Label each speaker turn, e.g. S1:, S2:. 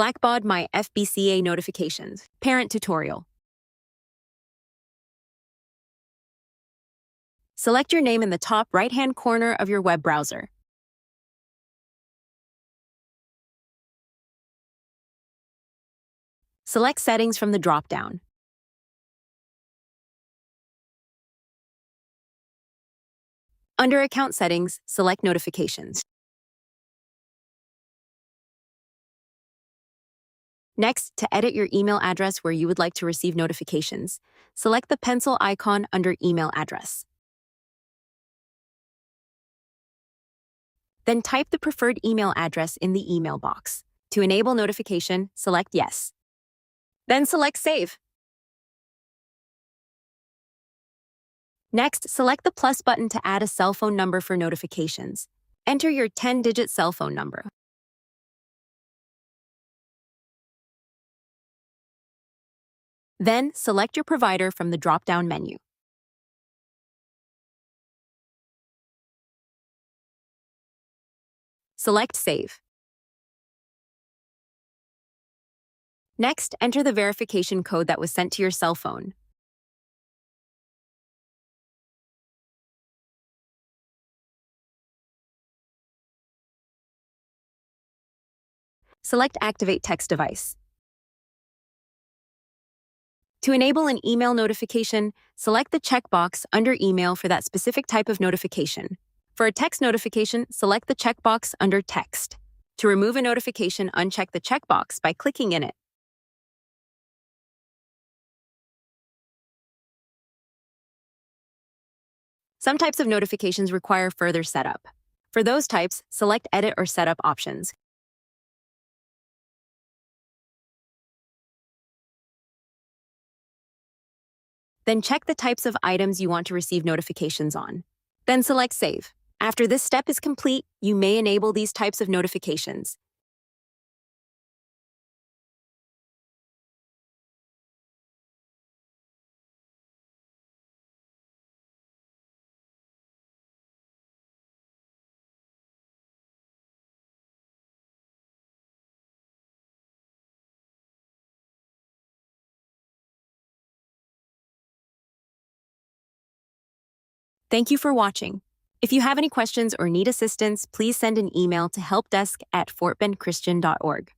S1: Blackbaud My FBCA Notifications. Parent Tutorial. Select your name in the top right-hand corner of your web browser. Select Settings from the drop-down. Under Account Settings, select Notifications. Next, to edit your email address where you would like to receive notifications, select the pencil icon under Email Address. Then type the preferred email address in the email box. To enable notification, select Yes. Then select Save. Next, select the plus button to add a cell phone number for notifications. Enter your 10-digit cell phone number. Then, select your provider from the drop-down menu. Select Save. Next, enter the verification code that was sent to your cell phone. Select Activate Text Device. To enable an email notification, select the checkbox under Email for that specific type of notification. For a text notification, select the checkbox under Text. To remove a notification, uncheck the checkbox by clicking in it. Some types of notifications require further setup. For those types, select Edit or Setup options. Then check the types of items you want to receive notifications on. Then select Save. After this step is complete, you may enable these types of notifications. Thank you for watching. If you have any questions or need assistance, please send an email to helpdesk@fortbendchristian.org.